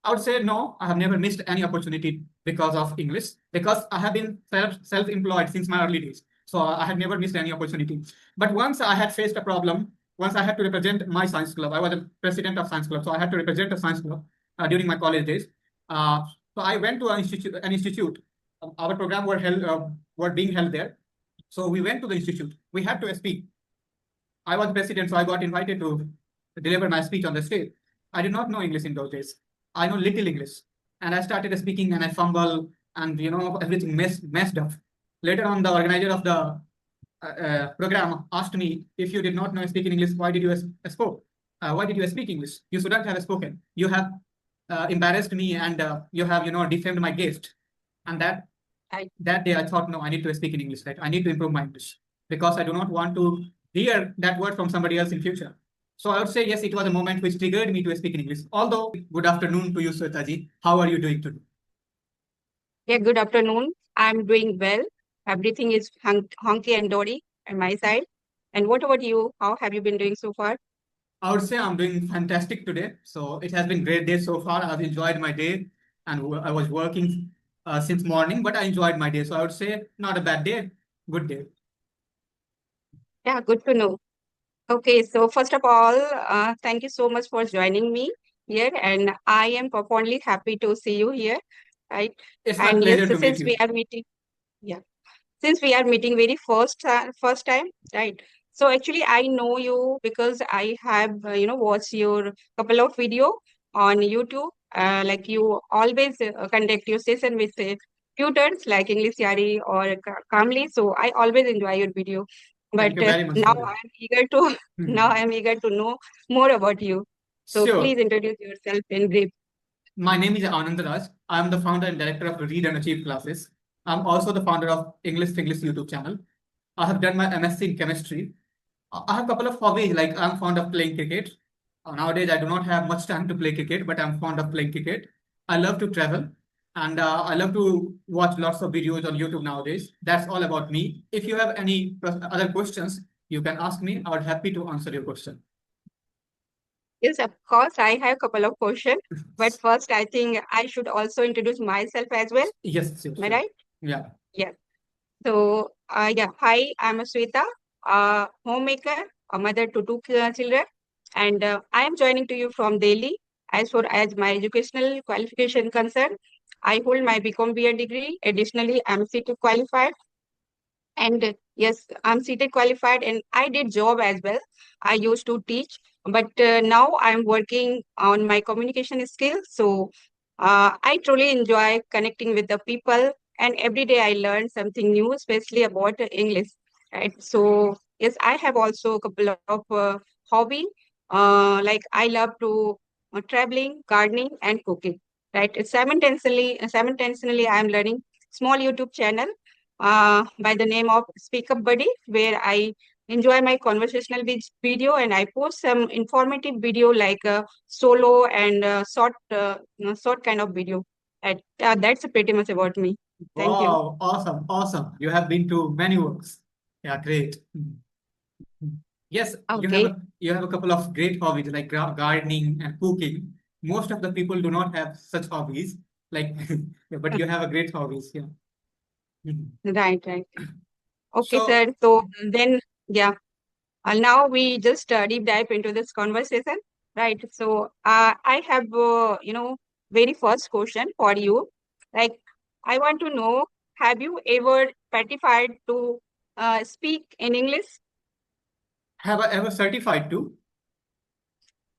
I would say no, I have never missed any opportunity because of English, because I have been self-employed since my early days. So I had never missed any opportunity. But once I had faced a problem, once I had to represent my science club. I was a president of science club, so I had to represent a science club during my college days. Uh, so I went to an institute. Our program were being held there. So we went to the institute. We had to speak. I was president, so I got invited to deliver my speech on the stage. I did not know English in those days. I know little English, and I started speaking, and I fumble, and everything messed up. Later on, the organizer of the program asked me, if you did not know speak English, why did you spoke? Why did you speak English? You shouldn't have spoken. You have embarrassed me, and you have defamed my guest. And that day I thought, no, I need to speak in English. Right? I need to improve my English because I do not want to hear that word from somebody else in future. So I would say yes, it was a moment which triggered me to speak in English. Although, good afternoon to you, Swetaji. How are you doing today? Yeah, good afternoon. I'm doing well. Everything is honky and dory on my side. And what about you? How have you been doing so far? I would say I'm doing fantastic today. So it has been a great day so far. I've enjoyed my day, and I was working since morning, but I enjoyed my day. So I would say not a bad day, good day. Yeah, good to know. Okay, so first of all, thank you so much for joining me here, and I am profoundly happy to see you here, right? It's my And yes, pleasure to meet since you. we are meeting, yeah, since we are meeting very first time, right? So actually, I know you because I have watched your couple of video on YouTube. Like you always conduct your session with tutors like English Yari or Kamli. So I always enjoy your video. Thank But you very much now for that. I'm eager to now Mhm. I'm eager to know more about you. So please Sure. introduce yourself in brief. My name is Anand Raj. I'm the founder and director of Read and Achieve classes. I'm also the founder of English YouTube channel. I have done my MSc in chemistry. I have a couple of hobbies, like I'm fond of playing cricket. Nowadays, I do not have much time to play cricket, but I'm fond of playing cricket. I love to travel, and I love to watch lots of videos on YouTube nowadays. That's all about me. If you have any other questions, you can ask me. I would happy to answer your question. Yes, of course, I have a couple of questions. But first, I think I should also introduce myself as well. Yes, sure, Am I sure. right? Yeah. Yes. So, yeah, hi, I'm Sweta, a homemaker, a mother to two children, and I am joining to you from Delhi. As far as my educational qualification concerned, I hold my BCom BA degree. Additionally, I'm CT qualified. And yes, I'm CT qualified and I did job as well. I used to teach, but now I'm working on my communication skills. So I truly enjoy connecting with the people, and every day I learn something new, especially about English. Right. So yes, I have also a couple of hobby. Like I love to traveling, gardening, and cooking. Right. Simultaneously, I'm learning small YouTube channel by the name of Speak Up Buddy, where I enjoy my conversational video and I post some informative video like solo and short kind of video. And, that's pretty much about me. Thank you. Wow, awesome, awesome. You have been to many works. Yeah, great. Yes, Okay. you have a couple of great hobbies like gardening and cooking. Most of the people do not have such hobbies. Like, yeah, but you have a great hobbies. Yeah. Mhm. Right, right. Okay, So, sir. So then, yeah. Now we just deep dive into this conversation, right? So I have, very first question for you. Like, I want to know, have you ever certified to speak in English? have I ever certified to?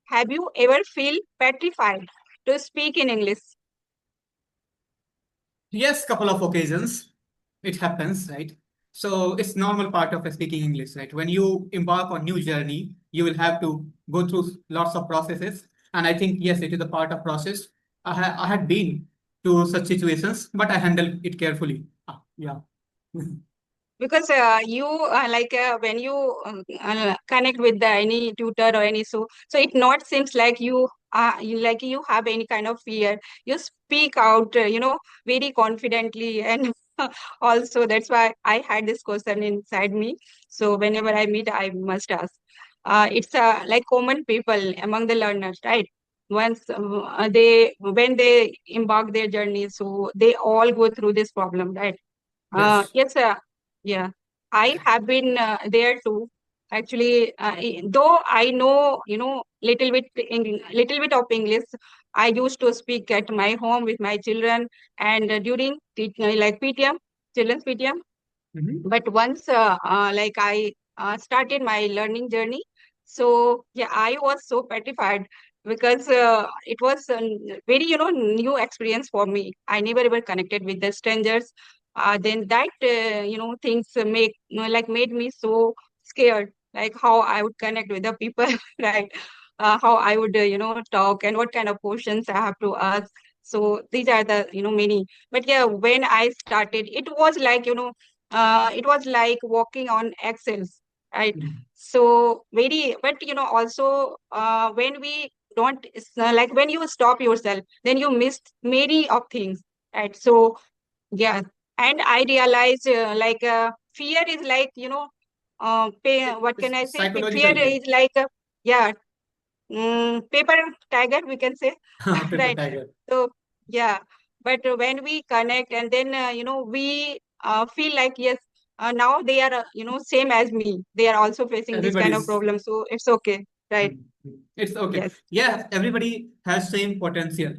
Have you ever feel petrified to speak in English? Yes, couple of occasions. It happens, right? So it's normal part of speaking English, right? When you embark on new journey, you will have to go through lots of processes. And I think, yes, it is a part of process. I had been to such situations, but I handled it carefully. Yeah. Because you like when you connect with any tutor or any so it not seems like you have any kind of fear. You speak out very confidently and also that's why I had this question inside me. So whenever I meet I must ask. It's like common people among the learners, right? once when they embark their journey, so they all go through this problem, right? Yes. Yes, yeah, I have been there too. Actually, though I know, little bit of English, I used to speak at my home with my children and during like PTM, children's PTM. Mhm. But once like I started my learning journey, so yeah, I was so petrified because it was a very new experience for me. I never ever connected with the strangers. Then that things make like made me so scared, like how I would connect with the people, right? How I would talk and what kind of questions I have to ask. So these are the many. But yeah, when I started, it was like walking on eggshells, right? Mhm. So very, but also when we don't like when you stop yourself, then you miss many of things, right? So yeah, and I realize fear is like what can I say? Fear Psychologically, is like yeah, paper tiger, we can say, paper right? tiger. So yeah, but when we connect and then we feel like yes, now they are same as me. They are also facing this kind of Everybody's. problem, so it's okay, right? It's okay. Yes, Yeah, everybody has same potential.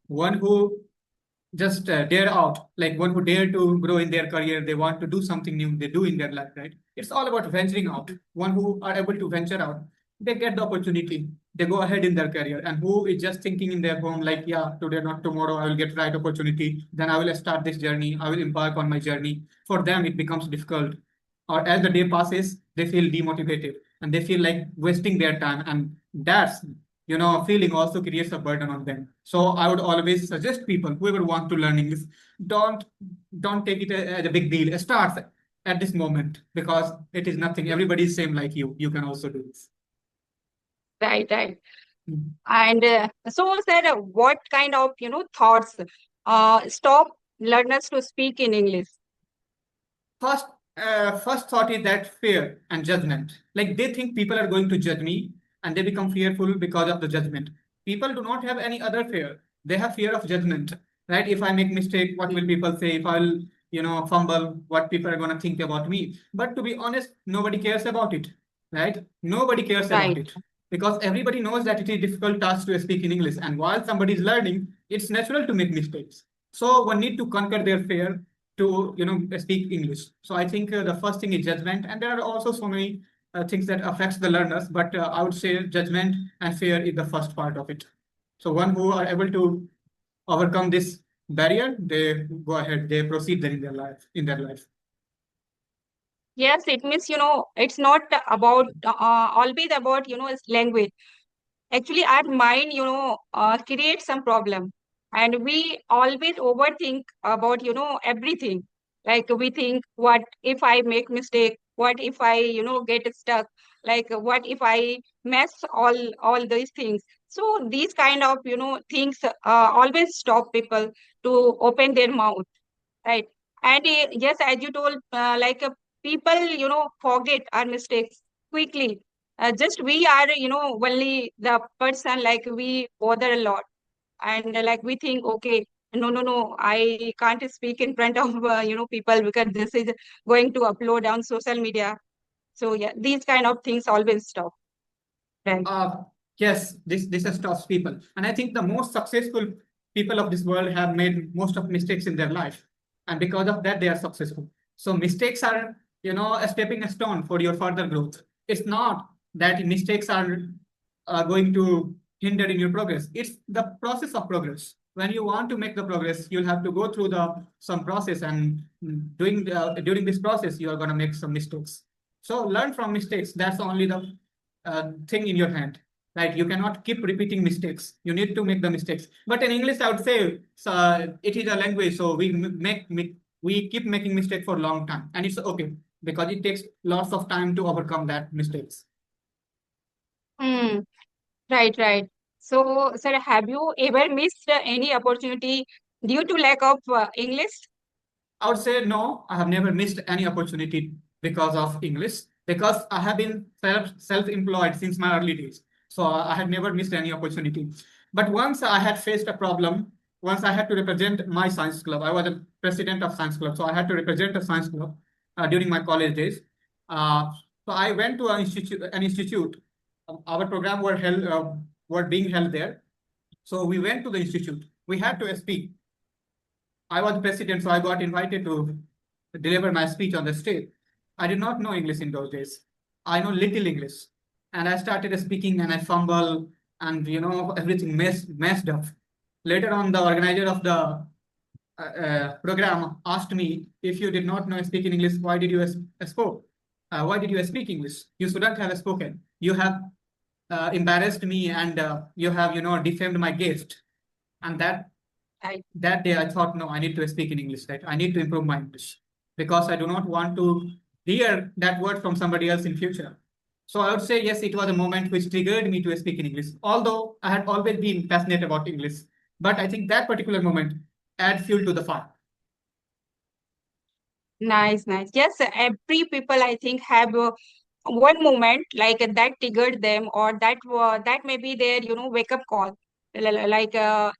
One who just dare out, like one who dare to grow in their career, they want to do something new, they do in their life, right? It's all about venturing out. One who are able to venture out, they get the opportunity, they go ahead in their career. And who is just thinking in their home, like, yeah, today, not tomorrow, I will get right opportunity, then I will start this journey, I will embark on my journey. For them, it becomes difficult. Or as the day passes, they feel demotivated and they feel like wasting their time. And that's feeling also creates a burden on them. So I would always suggest people, whoever want to learn English, don't don't take it as a big deal. Start at this moment because it is nothing. Everybody is same like you can also do this. right, right. Mhm. And so sir, what kind of thoughts stop learners to speak in English? First, first thought is that fear and judgment. Like they think people are going to judge me, and they become fearful because of the judgment. People do not have any other fear. They have fear of judgment, right? If I make mistake, what will people say? If I'll, fumble, what people are gonna think about me? But to be honest, nobody cares about it, right? Nobody cares about Right, it because everybody knows that it is difficult task to speak in English, and while somebody is learning, it's natural to make mistakes. So one need to conquer their fear to speak English. So I think the first thing is judgment, and there are also so many things that affects the learners. But I would say judgment and fear is the first part of it. So one who are able to overcome this barrier, they go ahead, they proceed then in their life. yes, it means it's not about always about language. Actually, our mind creates some problem, and we always overthink about everything. Like we think, what if I make mistake? What if I get stuck? Like what if I mess all these things? So these kind of things always stop people to open their mouth, right? And yes, as you told, people forget our mistakes quickly. Just we are only the person, like we bother a lot, and like we think, okay, no, I can't speak in front of people because this is going to upload on social media. So yeah, these kind of things always stop, right? Uh, yes, this stops people, and I think the most successful people of this world have made most of mistakes in their life, and because of that, they are successful. So mistakes are, a stepping stone for your further growth. It's not that mistakes are going to hinder in your progress. It's the process of progress. When you want to make the progress, you'll have to go through the some process, and during this process, you are going to make some mistakes. So learn from mistakes. That's only the thing in your hand. Right? You cannot keep repeating mistakes. You need to make the mistakes. But in English, I would say it is a language, so we keep making mistakes for a long time, and it's okay because it takes lots of time to overcome that mistakes. Hmm. Right, right. So, sir, have you ever missed any opportunity due to lack of English? I would say no, I have never missed any opportunity because of English because I have been self-employed since my early days. So I have never missed any opportunity. But once I had faced a problem, once I had to represent my science club. I was a president of science club, so I had to represent a science club during my college days. Uh, so I went to an institute. Our program were being held there. So we went to the institute. We had to speak. I was president, so I got invited to deliver my speech on the stage. I did not know English in those days. I know little English. And I started speaking and I fumble and everything messed up. Later on, the organizer of the program asked me, if you did not know speak in English, why did you spoke? Why did you speak English? You shouldn't have spoken. You have embarrassed me and you have defamed my guest. And that day I thought, no, I need to speak in English, right? I need to improve my English because I do not want to hear that word from somebody else in future. So I would say, yes, it was a moment which triggered me to speak in English, although I had always been passionate about English. But I think that particular moment add fuel to the fire. Nice, nice. Yes, every people I think have one moment like that triggered them, or that may be their wake up call. Like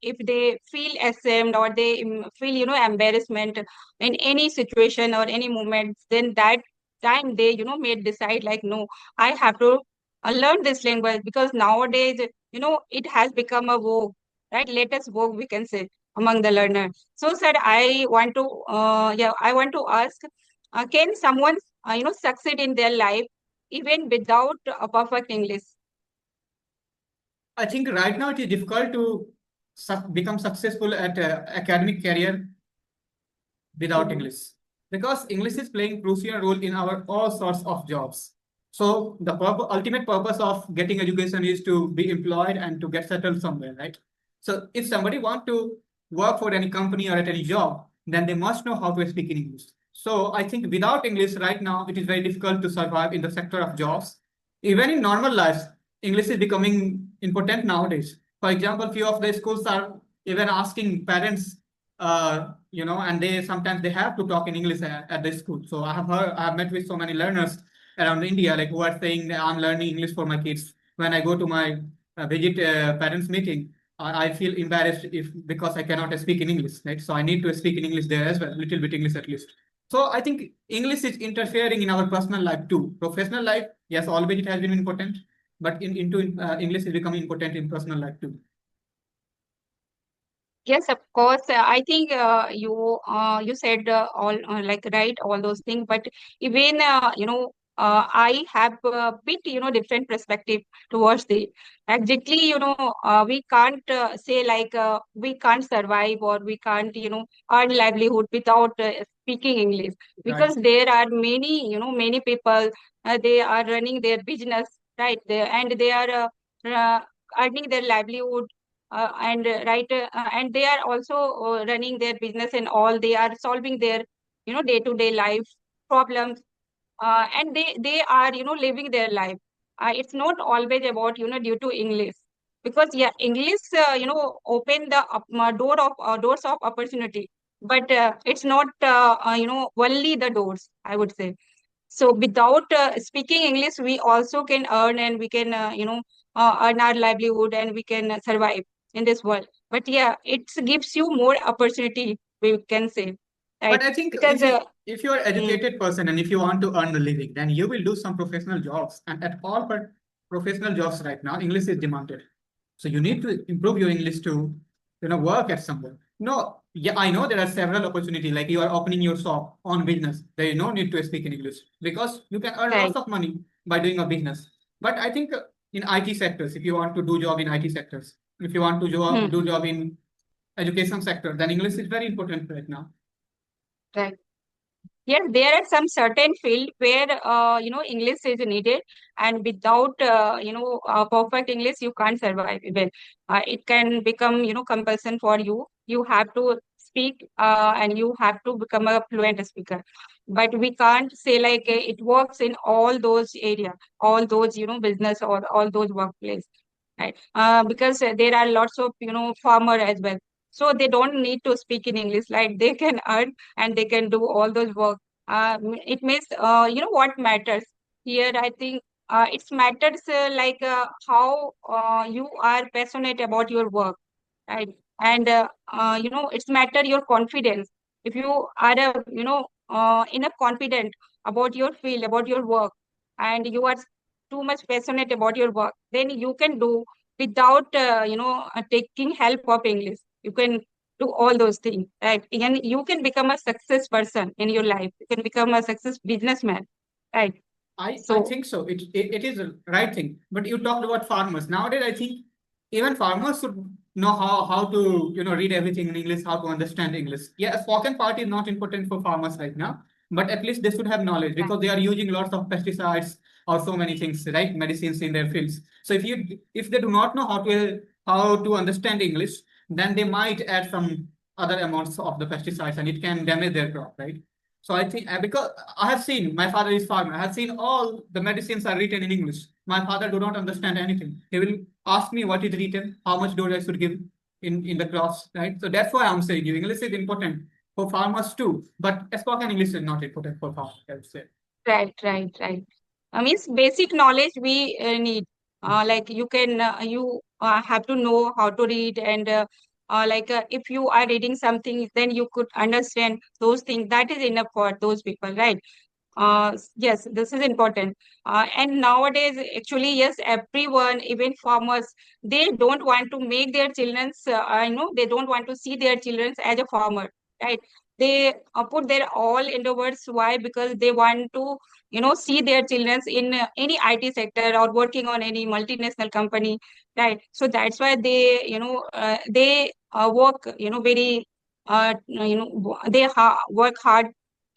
if they feel ashamed or they feel embarrassment in any situation or any moment, then that time they may decide like, no, I have to learn this language, because nowadays it has become a vogue, right? Latest vogue, we can say, among the learner. So, sir, I want to ask, can someone, succeed in their life even without a perfect English? I think right now it is difficult to become successful at academic career without Mhm. English, because English is playing crucial role in our all sorts of jobs. So the ultimate purpose of getting education is to be employed and to get settled somewhere, right? So if somebody want to work for any company or at any job, then they must know how to speak in English. So I think without English right now, it is very difficult to survive in the sector of jobs. Even in normal life, English is becoming important nowadays. For example, few of the schools are even asking parents and they sometimes they have to talk in English at the school. So I have met with so many learners around India, like who are saying that I'm learning English for my kids. When I go to my visit parents meeting, I feel embarrassed if because I cannot speak in English, right? So I need to speak in English there as well, little bit English at least. So I think English is interfering in our personal life too. Professional life, yes, always it has been important, but into English is becoming important in personal life too. Yes, of course. I think you said all like right all those things, but even I have a bit different perspective towards the exactly we can't say like we can't survive or we can't earn livelihood without speaking English, Right. because there are many many people, they are running their business, right there, and they are earning their livelihood, and right and they are also running their business and all, they are solving their day to day life problems, and they are living their life. It's not always about due to English, because yeah, English open the doors of opportunity, but it's not only the doors, I would say. So without speaking English, we also can earn, and we can earn our livelihood, and we can survive in this world. But yeah, it gives you more opportunity, we can say, But right? I think Because if you are mm, educated person and if you want to earn a living, then you will do some professional jobs. And at all but professional jobs right now, English is demanded. So you need to improve your English to work at somewhere. No, yeah, I know there are several opportunities. Like you are opening your shop on business. There is no need to speak in English because you can earn lots right. of money by doing a business. But I think in IT sectors, if you want to do job in IT sectors, if you want to Hmm, do job in education sector, then English is very important right now. right. Yes, there are some certain field where English is needed, and without perfect English, you can't survive even. It can become compulsion for you. You have to speak, and you have to become a fluent speaker. But we can't say like it works in all those area, all those business or all those workplace, right? Because there are lots of farmer as well, so they don't need to speak in English, like they can earn and they can do all those work. It means what matters here, I think. it matters how you are passionate about your work, right? And it's matter your confidence. If you are enough confident about your field, about your work, and you are too much passionate about your work, then you can do without taking help of English. You can do all those things, right? And you can become a success person in your life. You can become a success businessman, right? I So think so. It is a right thing. But you talked about farmers. Nowadays, I think even farmers should know how to read everything in English, how to understand English. Yeah, a spoken part is not important for farmers right now, but at least they should have knowledge because they are using lots of pesticides or so many things, right? Medicines in their fields. So if they do not know how to understand English, then they might add some other amounts of the pesticides and it can damage their crop, right? So I think because I have seen my father is farmer, I have seen all the medicines are written in English. My father do not understand anything. He will ask me what is written, how much dose I should give in the crops, right? So that's why I'm saying you English is important for farmers too, but spoken English is not important for farmers, I would say. right. Means basic knowledge we need. Like you have to know how to read, and if you are reading something, then you could understand those things. That is enough for those people, right? Yes, this is important. And nowadays, actually, yes, everyone, even farmers, they don't want to make their children's, they don't want to see their children as a farmer, right? They put their all endeavors. Why? Because they want to, see their children in any IT sector or working on any multinational company, right? So that's why they work, very, work hard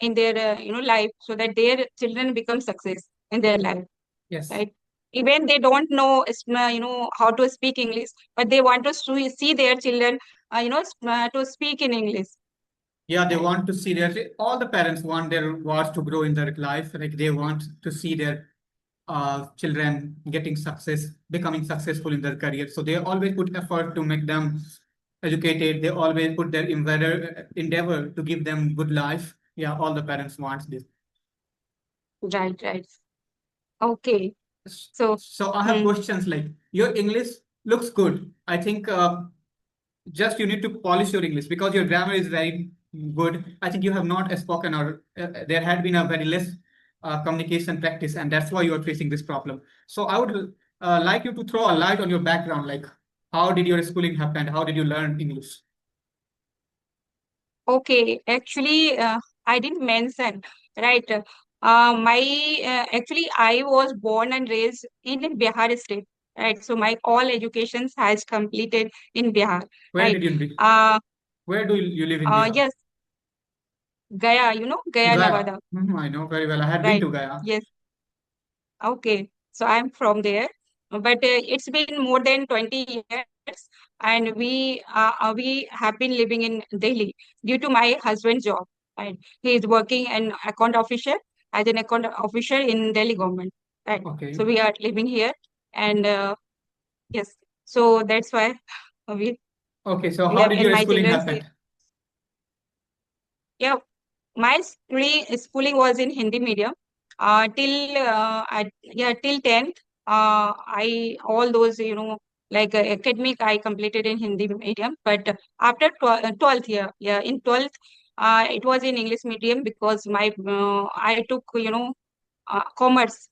in their life so that their children become success in their life, Yes. right? Even they don't know how to speak English, but they want to see their children to speak in English, Yeah, they right? want to see all the parents want their wards to grow in their life. Like they want to see their children getting success, becoming successful in their career. So they always put effort to make them educated. They always put their endeavor to give them good life. Yeah, all the parents want this. Right. Okay. So So I have hmm, questions like your English looks good. I think just you need to polish your English because your grammar is very good. I think you have not spoken or there had been a very less communication practice, and that's why you are facing this problem. So I would like you to throw a light on your background, like how did your schooling happen? How did you learn English? okay, actually, I didn't mention, right? My Actually, I was born and raised in Bihar state, right? So my all education has completed in Bihar, Where right? did you live? Uh, Where do you live in Bihar? yes, Gaya, Gaya, Gaya. Nevada, I know very well. I had been right? to Gaya. Yes, okay. So I'm from there, but it's been more than 20 years, and we have been living in Delhi due to my husband's job. Right, he is working an account officer as an account officer in Delhi government. Right, Okay. so we are living here, and yes, so that's why we Okay. So we how have did in your my schooling children's. happen? Yeah, my schooling was in Hindi medium. Till 10th. I all those academic I completed in Hindi medium. But after 12th year, yeah, in 12th, it was in English medium because my I took commerce,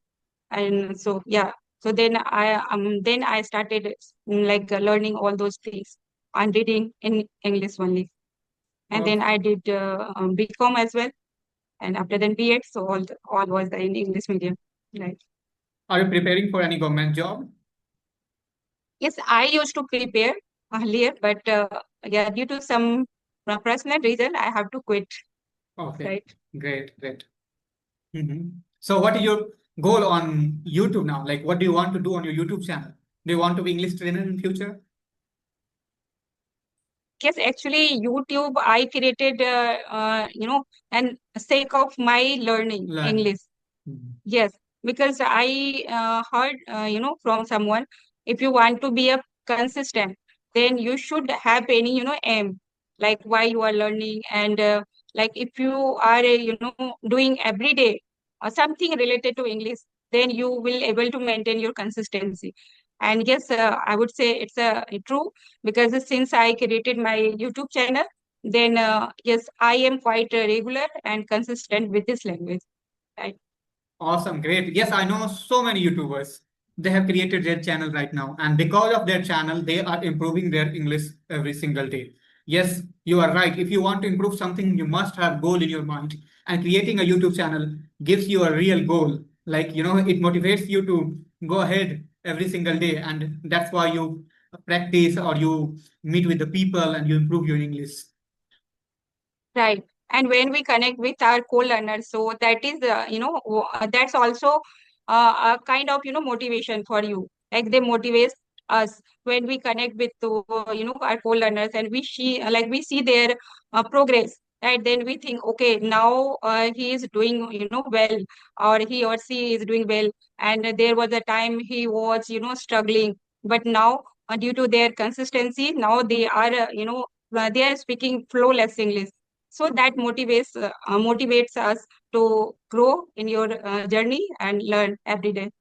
and so yeah. So then I started learning all those things and reading in English only. And then Okay. I did BCom as well, and after then B.Ed, so all was in English medium. Right. Are you preparing for any government job? Yes, I used to prepare earlier, but yeah, due to some personal reason, I have to quit. Okay. Right. Great. Great. So, what is your goal on YouTube now? Like, what do you want to do on your YouTube channel? Do you want to be English trainer in future? Yes, actually, YouTube I created, and sake of my learning Learn. English. Yes, because I heard, from someone, if you want to be a consistent, then you should have any, aim, like why you are learning, and like if you are, doing every day something related to English, then you will able to maintain your consistency. And yes, I would say it's true, because since I created my YouTube channel, then yes, I am quite regular and consistent with this language. Right. Awesome, great. Yes, I know so many YouTubers. They have created their channel right now, and because of their channel, they are improving their English every single day. Yes, you are right. If you want to improve something, you must have goal in your mind. And creating a YouTube channel gives you a real goal. Like, it motivates you to go ahead every single day, and that's why you practice or you meet with the people and you improve your English. Right. And when we connect with our co-learners, so that is, that's also a kind of, motivation for you. Like they motivate us when we connect with, our co-learners, and we see their progress. Right. Then we think, okay, now he is doing, well, or he or she is doing well. And there was a time he was, struggling, but now due to their consistency, now they are, they are speaking flawless English. So that motivates us to grow in your journey and learn every day,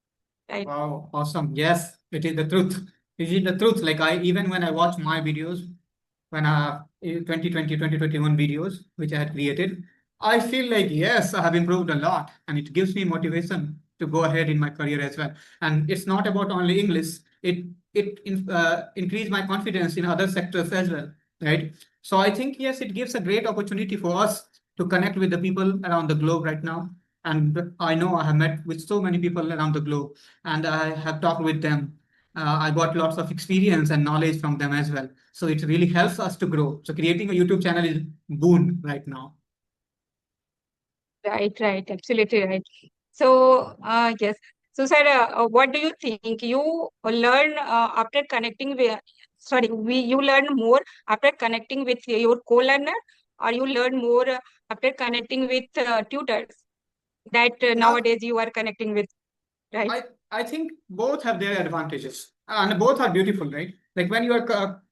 right? Wow, awesome. Yes, it is the truth. It is the truth. Like even when I watch my videos, when I 2020, 2021 videos, which I had created, I feel like, yes, I have improved a lot. And it gives me motivation to go ahead in my career as well. And it's not about only English. It increased my confidence in other sectors as well, right? So I think, yes, it gives a great opportunity for us to connect with the people around the globe right now. And I know I have met with so many people around the globe, and I have talked with them. I got lots of experience and knowledge from them as well. So it really helps us to grow. So creating a YouTube channel is boon right now. Right, right, absolutely right. So, yes. So, sir, what do you think? You learn after connecting with, you learn more after connecting with your co-learner, or you learn more after connecting with tutors that Yeah, nowadays you are connecting with, right? I think both have their advantages and both are beautiful, right? Like when you are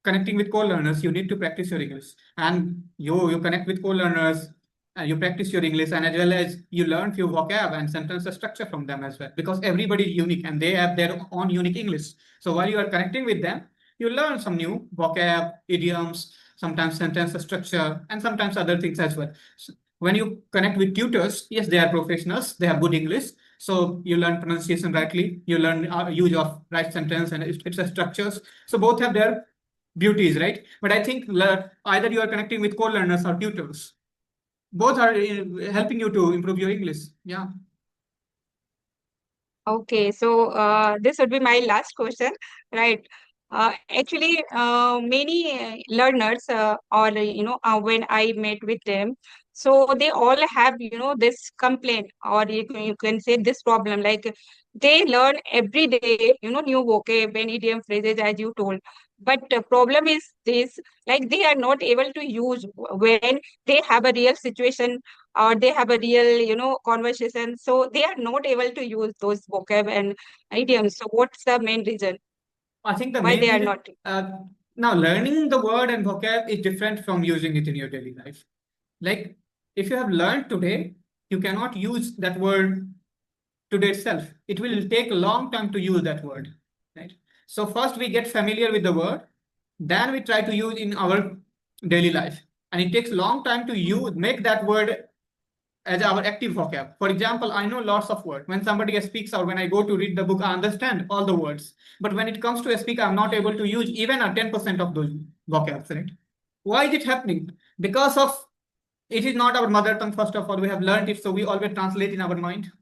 connecting with co-learners, you need to practice your English, and you connect with co-learners and you practice your English, and as well as you learn few vocab and sentence structure from them as well, because everybody is unique and they have their own unique English. So while you are connecting with them, you learn some new vocab, idioms, sometimes sentence structure, and sometimes other things as well. So when you connect with tutors, yes, they are professionals, they have good English, so you learn pronunciation rightly, you learn use of right sentence and its structures. So both have their beauties, right? But I think either you are connecting with co-learners or tutors, both are helping you to improve your English. Yeah. Okay, so this would be my last question, right? Actually, many learners, or when I met with them, so they all have this complaint, or you can say this problem, like they learn every day new vocab and idiom phrases as you told, but the problem is this, like they are not able to use when they have a real situation, or they have a real conversation, so they are not able to use those vocab and idioms. So what's the main reason I think the why main they are reason, not? now learning the word and vocab is different from using it in your daily life. Like if you have learned today, you cannot use that word today itself. It will take a long time to use that word, right? So first we get familiar with the word, then we try to use in our daily life. And it takes a long time to use, make that word as our active vocab. For example, I know lots of words. When somebody speaks or when I go to read the book, I understand all the words. But when it comes to a speak, I'm not able to use even a 10% of those vocabs, right? Why is it happening? Because of it is not our mother tongue, first of all. We have learned it, so we always translate in our mind.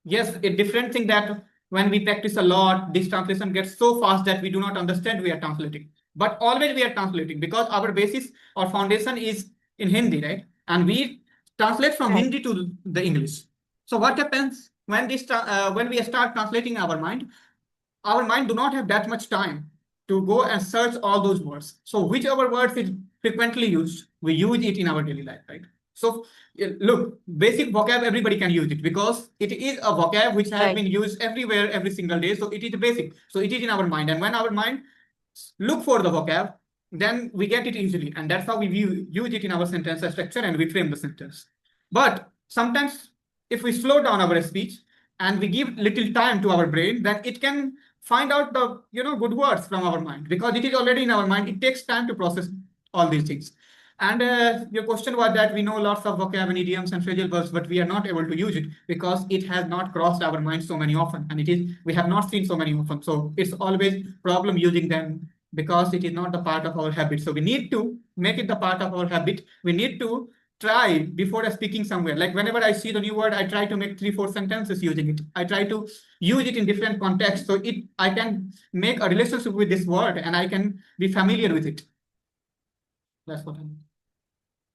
Yes, a different thing that when we practice a lot, this translation gets so fast that we do not understand we are translating. But always we are translating because our basis or foundation is in Hindi, right? And we translate from Right, Hindi to the English. So what happens when we start translating our mind do not have that much time to go and search all those words. So whichever words is frequently used, we use it in our daily life, right? So look, basic vocab, everybody can use it because it is a vocab which has right, been used everywhere every single day. So it is basic. So it is in our mind. And when our mind look for the vocab, then we get it easily. And that's how we use it in our sentence structure and we frame the sentence. But sometimes if we slow down our speech, and we give little time to our brain, then it can find out the good words from our mind, because it is already in our mind. It takes time to process all these things. And your question was that we know lots of vocabulary, idioms, and phrasal verbs, but we are not able to use it because it has not crossed our mind so many often, and we have not seen so many often. So it's always problem using them because it is not the part of our habit. So we need to make it the part of our habit. We need to try before speaking somewhere. Like whenever I see the new word, I try to make 3, 4 sentences using it. I try to use it in different contexts, so I can make a relationship with this word and I can be familiar with it. That's what I mean.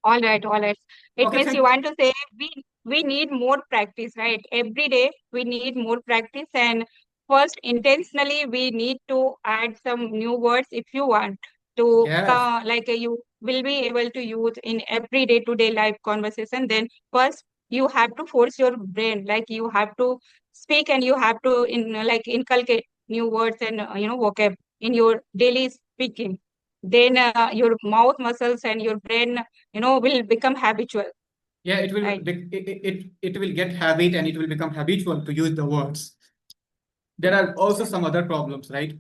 All right, all right. It Okay, means you want to say we need more practice, right? Every day we need more practice, and first intentionally we need to add some new words if you want to yes. you will be able to use in every day-to-day life conversation. Then first you have to force your brain, like you have to speak and you have to inculcate new words and vocab in your daily speaking. Then your mouth muscles and your brain will become habitual, Yeah, it will right? it will get habit and it will become habitual to use the words. There are also some other problems, right?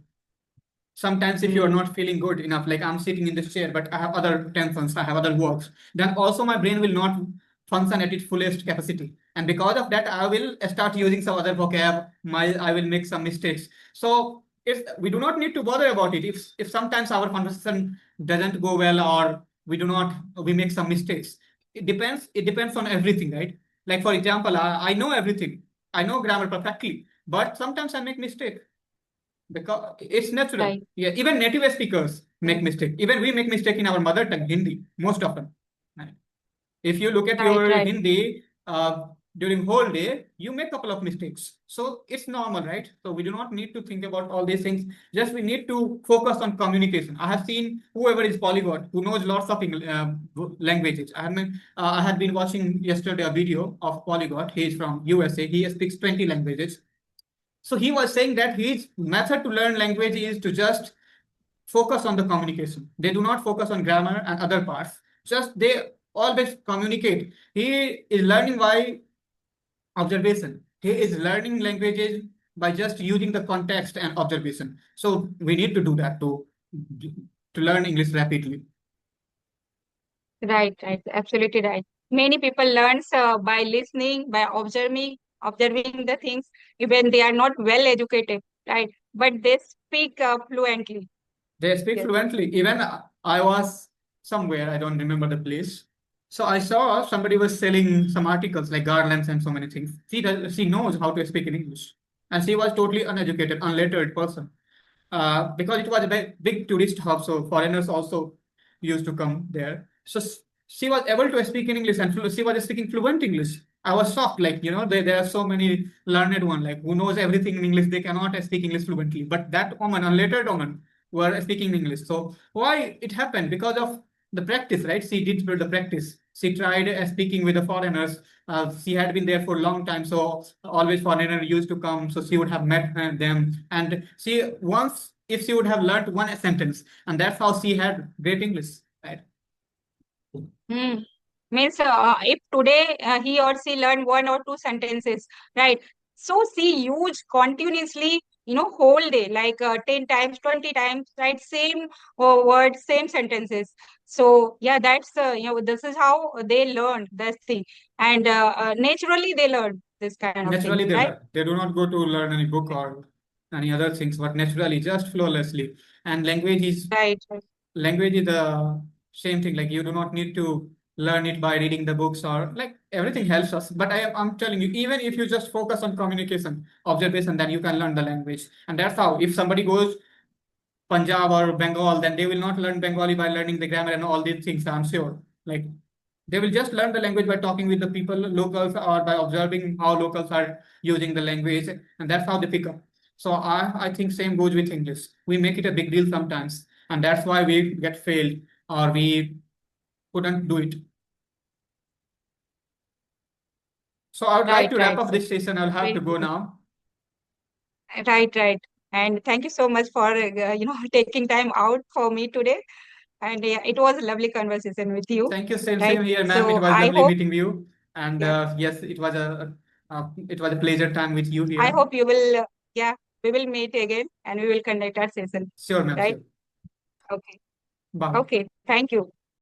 Sometimes if you are Mm. not feeling good enough, like I'm sitting in this chair, but I have other tensions, I have other works, then also my brain will not function at its fullest capacity. And because of that, I will start using some other vocab, I will make some mistakes. So if we do not need to bother about it, if sometimes our conversation doesn't go well, or we make some mistakes. It depends on everything, right? Like for example, I know everything. I know grammar perfectly, but sometimes I make mistake because it's natural. Right, Yeah, even native speakers make mistake. Even we make mistake in our mother tongue, Hindi, most often. Right? If you look at right, your right, Hindi during whole day, you make a couple of mistakes. So it's normal, right? So we do not need to think about all these things. Just we need to focus on communication. I have seen whoever is polyglot, who knows lots of languages. I had been watching yesterday a video of polyglot. He is from USA. He speaks 20 languages. So he was saying that his method to learn language is to just focus on the communication. They do not focus on grammar and other parts. Just they always communicate. He is learning by observation. He is learning languages by just using the context and observation. So we need to do that to learn English rapidly. right. Absolutely right. Many people learns by listening, by observing the things, even they are not well educated, right? But they speak fluently. They speak Yes. fluently. Even I was somewhere, I don't remember the place. So I saw somebody was selling some articles like garlands and so many things. She knows how to speak in English. And she was totally uneducated, unlettered person. Because it was a big tourist hub, so foreigners also used to come there. So she was able to speak in English, and she was speaking fluent English. I was shocked, like, there are so many learned one, like, who knows everything in English, they cannot speak English fluently. But that woman, unlettered woman, were speaking English. So why it happened? Because of the practice, right? She did build the practice. She tried speaking with the foreigners. She had been there for a long time, so always foreigner used to come. So she would have met them, and if she would have learned one sentence, and that's how she had great English, right? Hmm. Means if today he or she learn one or two sentences, right? So she use continuously, whole day, like 10 times, 20 times, right? Same words, same sentences. So yeah, that's this is how they learn this thing, and naturally they learn this kind of thing, Naturally, they right? learn. They do not go to learn any book or any other things, but naturally, just flawlessly. And Right, right, language is the same thing. Like you do not need to learn it by reading the books, or like everything helps us. But I'm telling you, even if you just focus on communication, observation, then you can learn the language. And that's how, if somebody goes Punjab or Bengal, then they will not learn Bengali by learning the grammar and all these things, I'm sure. Like they will just learn the language by talking with the people, locals, or by observing how locals are using the language, and that's how they pick up. So I think same goes with English. We make it a big deal sometimes, and that's why we get failed or we couldn't do it. So I would like right, to wrap right. up So this session. I'll have to very go good. now. Right, right. And thank you so much for taking time out for me today. And yeah, it was a lovely conversation with you, Thank you. Same right? here, ma'am. It So was I lovely hope, meeting you. And yeah, yes, it was It was a pleasure time with you here. I hope you will, we will meet again and we will conduct our session, Sure, ma'am. right? Sure. Okay. Bye. Okay. Thank you.